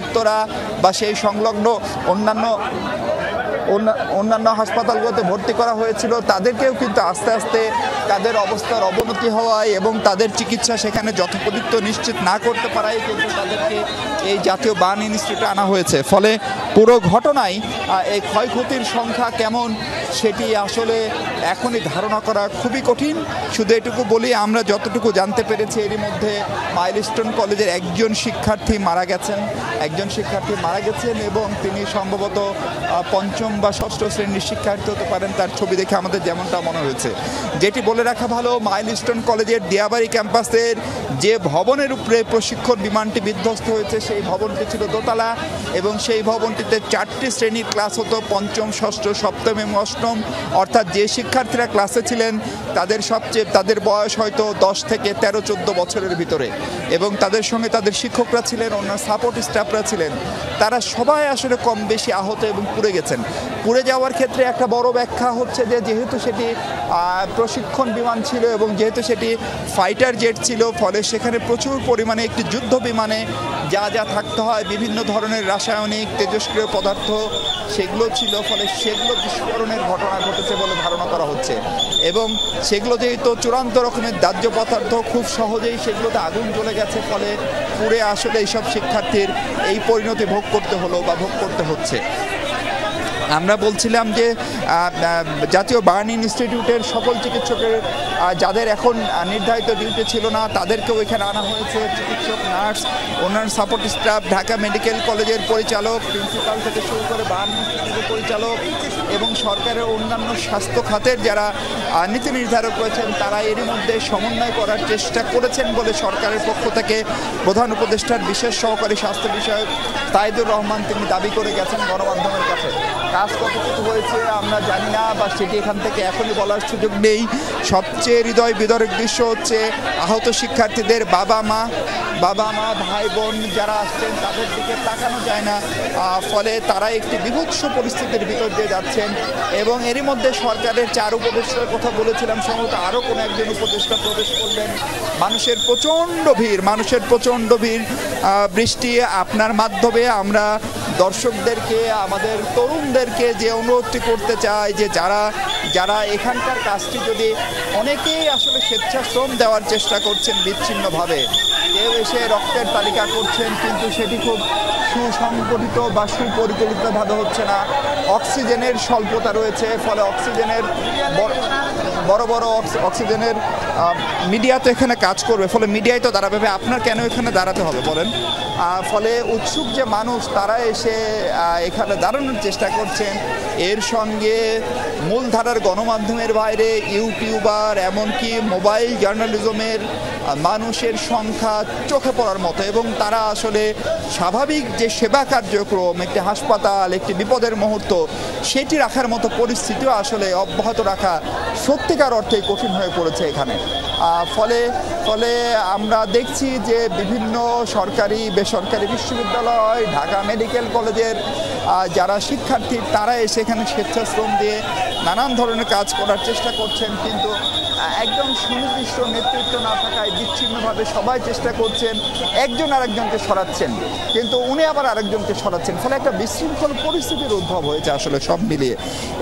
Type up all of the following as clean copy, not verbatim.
উত্তরা বা সেই সংলগ্ন অন্যান্য হাসপাতালগুলোতে ভর্তি করা হয়েছিল, তাদেরকেও কিন্তু আস্তে আস্তে তাদের অবস্থার অবনতি হওয়ায় এবং তাদের চিকিৎসা সেখানে যথোপযুক্ত নিশ্চিত না করতে পারায় কিন্তু তাদেরকে এই জাতীয় বার্ন ইনস্টিটিউটে আনা হয়েছে। ফলে পুরো ঘটনায় এই ক্ষয়ক্ষতির সংখ্যা কেমন সেটি আসলে এখনই ধারণা করা খুবই কঠিন। শুধু এটুকু বলি, আমরা যতটুকু জানতে পেরেছি এরই মধ্যে মাইলস্টোন কলেজের একজন শিক্ষার্থী মারা গেছেন এবং তিনি সম্ভবত পঞ্চম বা ষষ্ঠ শ্রেণীর শিক্ষার্থী হতে পারেন, তার ছবি দেখে আমাদের যেমনটা মনে হয়েছে। যেটি বলে রাখা ভালো, মাইলস্টোন কলেজের দিয়াবাড়ি ক্যাম্পাসের যে ভবনের উপরে প্রশিক্ষণ বিমানটি বিধ্বস্ত হয়েছে সেই ভবনটি ছিল দোতলা এবং সেই ভবনটিতে 4টি শ্রেণীর ক্লাস হতো, পঞ্চম, ষষ্ঠ, সপ্তম এবং অষ্টম। অর্থাৎ যে শিক্ষার্থীরা ক্লাসে ছিলেন তাদের বয়স হয়তো 10 থেকে 13-14 বছরের ভিতরে, এবং তাদের সঙ্গে তাদের শিক্ষকরা ছিলেন, অন্য সাপোর্ট স্টাফরা ছিলেন। তারা সবাই আসলে কম বেশি আহত এবং পুড়ে গেছেন। পুড়ে যাওয়ার ক্ষেত্রে একটা বড় ব্যাখ্যা হচ্ছে যে যেহেতু সেটি প্রশিক্ষণ বিমান ছিল এবং যেহেতু সেটি ফাইটার জেট ছিল, ফলে সেখানে প্রচুর পরিমাণে একটি যুদ্ধ বিমানে যা যা থাকতে হয়, বিভিন্ন ধরনের রাসায়নিক তেজস্ক্রিয় পদার্থ সেগুলো ছিল, ফলে সেগুলো বিস্ফোরণের ঘটনা ঘটেছে বলে ধারণা করা হচ্ছে। এবং সেগুলো যেহেতু চূড়ান্ত রকমের দাহ্য পদার্থ, খুব সহজেই সেগুলোতে আগুন জ্বলে গেছে, ফলে পুড়ে আসলে এইসব শিক্ষার্থীর এই পরিণতি ভোগ করতে হলো বা ভোগ করতে হচ্ছে। আমরা বলছিলাম যে জাতীয় বার্ন ইনস্টিটিউটের সকল চিকিৎসকের যাদের এখন নির্ধারিত ডিউটি ছিল না তাদেরকেও এখানে আনা হয়েছে। চিকিৎসক, নার্স, অন্যান্য সাপোর্ট স্টাফ, ঢাকা মেডিকেল কলেজের পরিচালক, প্রিন্সিপাল থেকে শুরু করে বার্ন ইনস্টিটিউটের পরিচালক এবং সরকারের অন্যান্য স্বাস্থ্য খাতের যারা নীতি নির্ধারক রয়েছেন তারা এরই মধ্যে সমন্বয় করার চেষ্টা করেছেন বলে সরকারের পক্ষ থেকে প্রধান উপদেষ্টার বিশেষ সহকারী স্বাস্থ্য বিষয়ক তাইদুর রহমান তিনি দাবি করে গেছেন গণমাধ্যমের কাছে। কাজ কতটুকু হয়েছে আমরা জানি না বা সেটি এখান থেকে এখনই বলার সুযোগ নেই। সবচেয়ে হৃদয় বিদারক দৃশ্য হচ্ছে আহত শিক্ষার্থীদের বাবা মা, ভাই বোন যারা আসছেন তাদের দিকে তাকানো যায় না, ফলে তারা একটি বিভৎস পরিস্থিতির ভিতর দিয়ে যাচ্ছেন। এবং এরই মধ্যে সরকারের 4 উপদেষ্টার কথা বলেছিলাম, সম্ভবত আরও কোনো একজন উপদেষ্টা প্রবেশ করলেন। মানুষের প্রচণ্ড ভিড়। বৃষ্টি, আপনার মাধ্যমে আমরা দর্শকদেরকে, আমাদের তরুণদেরকে যে অনুরোধটি করতে চাই যে যারা এখানকার কাজটি যদি অনেকেই আসলে স্বেচ্ছাশ্রম দেওয়ার চেষ্টা করছেন বিচ্ছিন্নভাবে, কেউ এসে রক্তের তালিকা করছেন কিন্তু সেটি খুব সুসংগঠিত বা সুপরিচালিতভাবে হচ্ছে না। অক্সিজেনের স্বল্পতা রয়েছে, ফলে অক্সিজেনের বড় অক্সিজেনের মিডিয়া তো এখানে কাজ করবে, ফলে মিডিয়ায় তো দাঁড়াবে। আপনার কেন এখানে দাঁড়াতে হবে বলেন? ফলে উৎসুক যে মানুষ তারা এসে এখানে দাঁড়ানোর চেষ্টা করছেন। এর সঙ্গে মূলধারার গণমাধ্যমের বাইরে ইউটিউবার, এমনকি মোবাইল জার্নালিজমের মানুষের সংখ্যা চোখে পড়ার মতো, এবং তারা আসলে স্বাভাবিক যে সেবা কার্যক্রম, একটি হাসপাতাল, একটি বিপদের মুহূর্ত, সেটি রাখার মতো পরিস্থিতিও আসলে অব্যাহত রাখা সত্যিকার অর্থেই কঠিন হয়ে পড়েছে এখানে। ফলে আমরা দেখছি যে বিভিন্ন সরকারি বেসরকারি বিশ্ববিদ্যালয়, ঢাকা মেডিকেল কলেজের যারা শিক্ষার্থী তারা এসে এখানে স্বেচ্ছাশ্রম দিয়ে নানান ধরনের কাজ করার চেষ্টা করছেন, কিন্তু একদম সুনির্দিষ্ট নেতৃত্ব না থাকায় বিচ্ছিন্নভাবে সবাই চেষ্টা করছেন, একজন আরেকজনকে সরাচ্ছেন, কিন্তু উনি আবার আরেকজনকে সরাচ্ছেন। ফলে একটা বিশৃঙ্খল পরিস্থিতির উদ্ভব হয়েছে আসলে সব মিলিয়ে।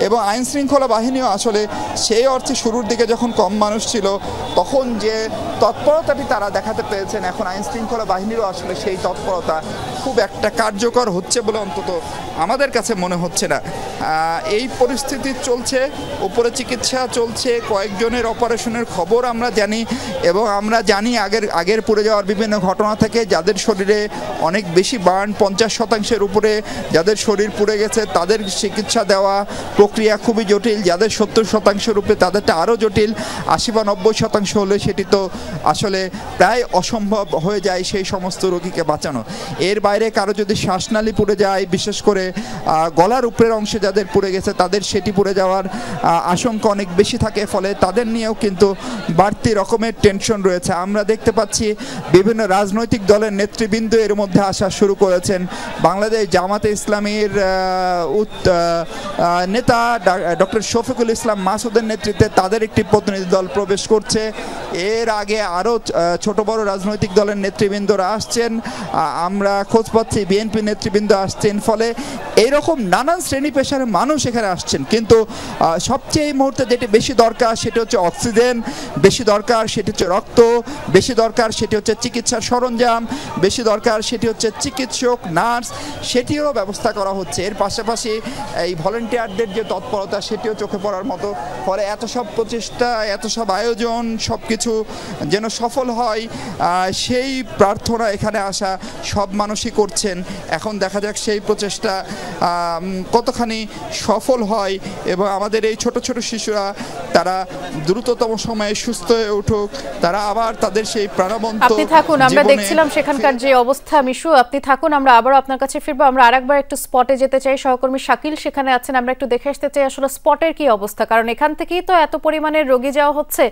এবং আইন শৃঙ্খলা বাহিনীও আসলে সেই অর্থে শুরুর দিকে যখন কম মানুষ ছিল তখন যে তৎপরতাটি তারা দেখাতে পেরেছেন, এখন আইন শৃঙ্খলা বাহিনীরও আসলে সেই তৎপরতা খুব একটা কার্যকর হচ্ছে বলে অন্তত আমাদের কাছে মনে হচ্ছে না। এই পরিস্থিতি চলছে, উপরে চিকিৎসা চলছে, কয়েকজনের অপারেশনের খবর আমরা জানি, এবং আমরা জানি আগের পুড়ে যাওয়ার বিভিন্ন ঘটনা থেকে যাদের শরীরে অনেক বেশি বার্ন, 50% উপরে যাদের শরীর পুড়ে গেছে তাদের চিকিৎসা দেওয়া প্রক্রিয়া খুবই জটিল। যাদের 70% উপরে তাদেরটা আরও জটিল। 80 বা 90% হলে সেটি তো আসলে প্রায় অসম্ভব হয়ে যায় সেই সমস্ত রোগীকে বাঁচানো। এর বাইরে কারো যদি শ্বাসনালী পুড়ে যায়, বিশেষ করে গলার উপরের অংশে যাদের পুড়ে গেছে তাদের সেটি পুড়ে যাওয়ার আশঙ্কা অনেক বেশি থাকে, ফলে তাদের নিয়েও কিন্তু বাড়তি রকমের টেনশন রয়েছে। আমরা দেখতে পাচ্ছি বিভিন্ন রাজনৈতিক দলের নেতৃবৃন্দ এর মধ্যে আসা শুরু করেছেন। বাংলাদেশ জামাতে ইসলামীর নেতা ডক্টর শফিকুল ইসলাম মাসুদের নেতৃত্বে তাদের একটি প্রতিনিধি দল প্রবেশ করছে। এর আগে আরও ছোট বড় রাজনৈতিক দলের নেতৃবৃন্দরা আসছেন, আমরা খোঁজ পাচ্ছি বিএনপি নেতৃবৃন্দ আসছেন। ফলে এইরকম নানান শ্রেণী পেশার মানুষ এখানে আসছেন, কিন্তু সবচেয়ে এই মুহূর্তে যেটি বেশি দরকার সেটি হচ্ছে অক্সিজেন, বেশি দরকার সেটি হচ্ছে রক্ত, বেশি দরকার সেটি হচ্ছে চিকিৎসার সরঞ্জাম, বেশি দরকার সেটি হচ্ছে চিকিৎসক, নার্স, সেটিও ব্যবস্থা করা হচ্ছে। এর পাশাপাশি এই ভলেন্টিয়ারদের যে তৎপরতা সেটিও চোখে পড়ার মতো। ফলে এত সব প্রচেষ্টা, এত সব আয়োজন, সব কিছু যেন সফল হয় সেই প্রার্থনা এখানে আসা সব মানুষই করছেন। এখন দেখা যাক সেই প্রচেষ্টা কতখানি সফল হয় এবং আমাদের এই ছোট ছোট শিশুরা তারা দ্রুততম সময়ে সুস্থ হয়ে উঠুক, তারা আবার তাদের সেই প্রাণবন্ত। আপনি থাকুন, আমরা দেখছিলাম সেখানকার যে অবস্থা। মিশু, আপনি থাকুন, আমরা আবারও আপনার কাছে ফিরবো। আমরা আরেকবার একটু স্পটে যেতে চাই, সহকর্মী শাকিল সেখানে আছেন, আমরা একটু দেখে আসতে চাই আসলে স্পটের কি অবস্থা, কারণ এখান থেকেই তো এত পরিমাণে রোগী যাওয়া হচ্ছে।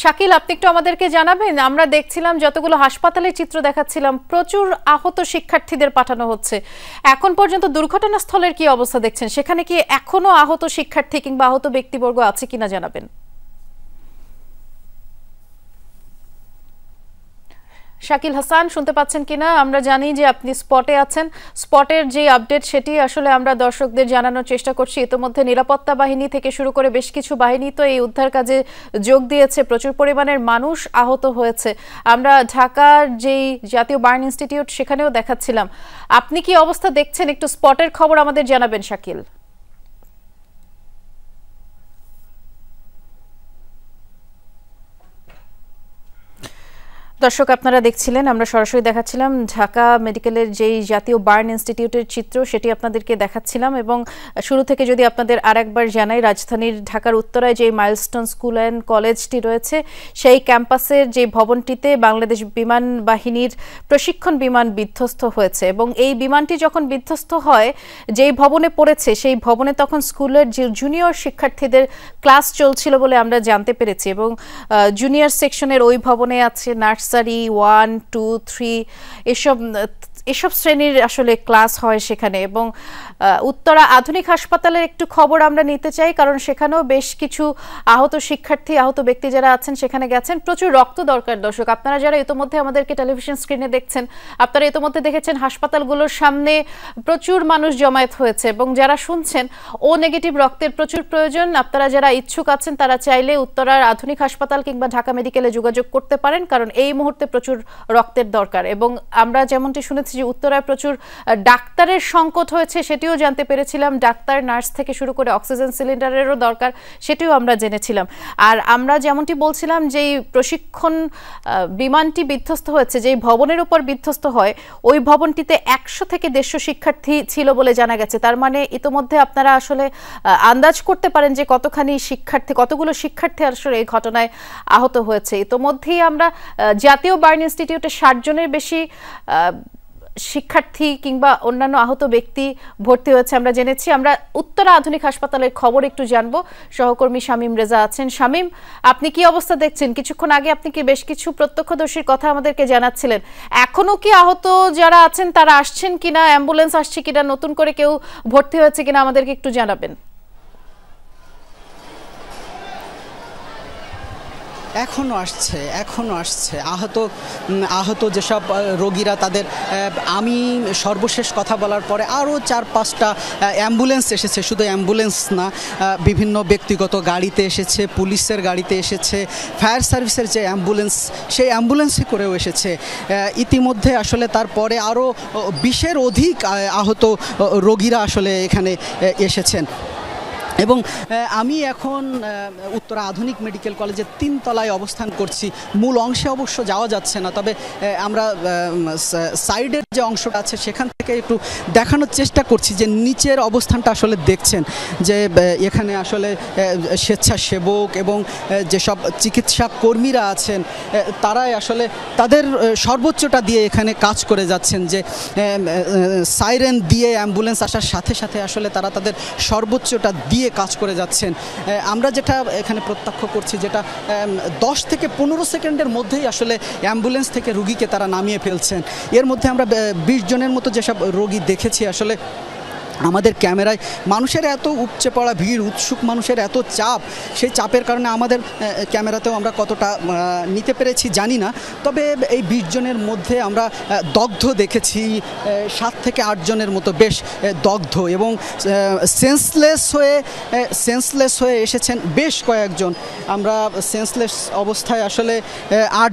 শাকিল, আপনি একটু আমাদেরকে জানাবেন, আমরা দেখছিলাম যতগুলো হাসপাতালের চিত্র দেখাচ্ছিলাম, প্রচুর আহত শিক্ষার্থীদের পাঠানো হচ্ছে। এখন পর্যন্ত দুর্ঘটনাস্থলের কি অবস্থা দেখছেন? সেখানে কি এখনো আহত শিক্ষার্থী কিংবা আহত ব্যক্তিবর্গ আছে কিনা জানাবেন। শাকিল হাসান, শুনতে পাচ্ছেন কিনা? আমরা জানি যে আপনি স্পটে আছেন, স্পটের যে আপডেট সেটি আসলে আমরা দর্শকদের জানানোর চেষ্টা করছি। ইতিমধ্যে নিরাপত্তা বাহিনী থেকে শুরু করে বেশ কিছু বাহিনী তো এই উদ্ধার কাজে যোগ দিয়েছে, প্রচুর পরিমাণের মানুষ আহত হয়েছে। আমরা ঢাকার যেই জাতীয় বার্ন ইনস্টিটিউট সেখানেও দেখাচ্ছিলাম। আপনি কি অবস্থা দেখছেন, একটু স্পটের খবর আমাদের জানাবেন শাকিল। দর্শক, আপনারা দেখছিলেন, আমরা সরাসরি দেখাচ্ছিলাম ঢাকা মেডিকেলের যেই জাতীয় বার্ন ইনস্টিটিউটের চিত্র সেটি আপনাদেরকে দেখাচ্ছিলাম। এবং শুরু থেকে যদি আপনাদের আরেকবার জানাই, রাজধানীর ঢাকার উত্তরায় যে মাইলস্টোন স্কুল অ্যান্ড কলেজটি রয়েছে সেই ক্যাম্পাসের যে ভবনটিতে বাংলাদেশ বিমান বাহিনীর প্রশিক্ষণ বিমান বিধ্বস্ত হয়েছে। এবং এই বিমানটি যখন বিধ্বস্ত হয়, যেই ভবনে পড়েছে সেই ভবনে তখন স্কুলের যে জুনিয়র শিক্ষার্থীদের ক্লাস চলছিল বলে আমরা জানতে পেরেছি। এবং জুনিয়র সেকশনের ওই ভবনে আছে নার্সারি 1, 2, 3 এসব শ্রেণীর আসলে ক্লাস হয় সেখানে। এবং উত্তরা আধুনিক হাসপাতালের একটু খবর আমরা নিতে চাই, কারণ সেখানেও বেশ কিছু আহত শিক্ষার্থী, আহত ব্যক্তি যারা আছেন সেখানে গেছেন। প্রচুর রক্ত দরকার। দর্শক, আপনারা যারা ইতোমধ্যে আমাদেরকে টেলিভিশন স্ক্রিনে দেখছেন, আপনারা ইতোমধ্যে দেখেছেন হাসপাতালগুলোর সামনে প্রচুর মানুষ জমায়েত হয়েছে। এবং যারা শুনছেন ও নেগেটিভ রক্তের প্রচুর প্রয়োজন, আপনারা যারা ইচ্ছুক আছেন তারা চাইলে উত্তরার আধুনিক হাসপাতাল কিংবা ঢাকা মেডিকেলে যোগাযোগ করতে পারেন, কারণ এই মুহূর্তে প্রচুর রক্তের দরকার। এবং আমরা যেমনটি শুনেছি যে উত্তরায় প্রচুর ডাক্তারের সংকট হয়েছে সেটিও জানতে পেরেছিলাম। ডাক্তার, নার্স থেকে শুরু করে অক্সিজেন সিলিন্ডারেরও দরকার সেটিও আমরা জেনেছিলাম। আর আমরা যেমনটি বলছিলাম, যেই প্রশিক্ষণ বিমানটি বিধ্বস্ত হয়েছে, যেই ভবনের উপর বিধ্বস্ত হয়, ওই ভবনটিতে 100 থেকে 150 শিক্ষার্থী ছিল বলে জানা গেছে। তার মানে ইতোমধ্যে আপনারা আসলে আন্দাজ করতে পারেন যে কতগুলো শিক্ষার্থী আসলে এই ঘটনায় আহত হয়েছে। ইতোমধ্যেই আমরা জাতীয় বার্ন ইনস্টিটিউটে 60 জনের বেশি শিক্ষার্থী কিংবা অন্যান্য আহত ব্যক্তি ভর্তি হয়েছে আমরা জেনেছি। আমরা উত্তরা আধুনিক হাসপাতালের খবর একটু জানবো, সহকর্মী শামীম রেজা আছেন। শামীম, আপনি কি অবস্থা দেখছেন? কিছুক্ষণ আগে আপনি কি বেশ কিছু প্রত্যক্ষদর্শীর কথা আমাদেরকে জানাচ্ছিলেন, এখনো কি আহত যারা আছেন তারা আসছেন কিনা, অ্যাম্বুলেন্স আসছে কিনা, নতুন করে কেউ ভর্তি হয়েছে কিনা আমাদেরকে একটু জানাবেন। এখনো আসছে আহত যেসব রোগীরা, তাদের আমি সর্বশেষ কথা বলার পরে আরও 4-5টা অ্যাম্বুলেন্স এসেছে। শুধু অ্যাম্বুলেন্স না, বিভিন্ন ব্যক্তিগত গাড়িতে এসেছে, পুলিশের গাড়িতে এসেছে, ফায়ার সার্ভিসের যে অ্যাম্বুলেন্স সেই অ্যাম্বুলেন্সে করেও এসেছে। ইতিমধ্যে আসলে তারপরে আরও 20-এর অধিক আহত রোগীরা আসলে এখানে এসেছেন। এবং আমি এখন উত্তরা আধুনিক মেডিকেল কলেজের 3 তলায় অবস্থান করছি। মূল অংশে অবশ্য যাওয়া যাচ্ছে না, তবে আমরা সাইডের যে অংশটা আছে সেখান থেকে একটু দেখানোর চেষ্টা করছি যে নিচের অবস্থানটা আসলে দেখছেন যে এখানে আসলে স্বেচ্ছাসেবক এবং যেসব চিকিৎসা কর্মীরা আছেন তারাই আসলে তাদের সর্বোচ্চটা দিয়ে এখানে কাজ করে যাচ্ছেন, যে সাইরেন দিয়ে অ্যাম্বুলেন্স আসার সাথে সাথে আসলে তারা তাদের সর্বোচ্চটা দিয়ে কাজ করে যাচ্ছেন। আমরা যেটা এখানে প্রত্যক্ষ করছি, যেটা 10 থেকে 15 সেকেন্ডের মধ্যেই আসলে অ্যাম্বুলেন্স থেকে রুগীকে তারা নামিয়ে ফেলছেন। এর মধ্যে আমরা 20 জনের মতো যেসব রোগী দেখেছি, আসলে আমাদের ক্যামেরায় মানুষের এত উপচে পড়া ভিড়, উৎসুক মানুষের এত চাপ, সেই চাপের কারণে আমাদের ক্যামেরাতেও আমরা কতটা নিতে পেরেছি জানি না। তবে এই 20 জনের মধ্যে আমরা দগ্ধ দেখেছি 7 থেকে 8 জনের মতো বেশ দগ্ধ, এবং সেন্সলেস হয়ে এসেছেন বেশ কয়েকজন। আমরা সেন্সলেস অবস্থায় আসলে 8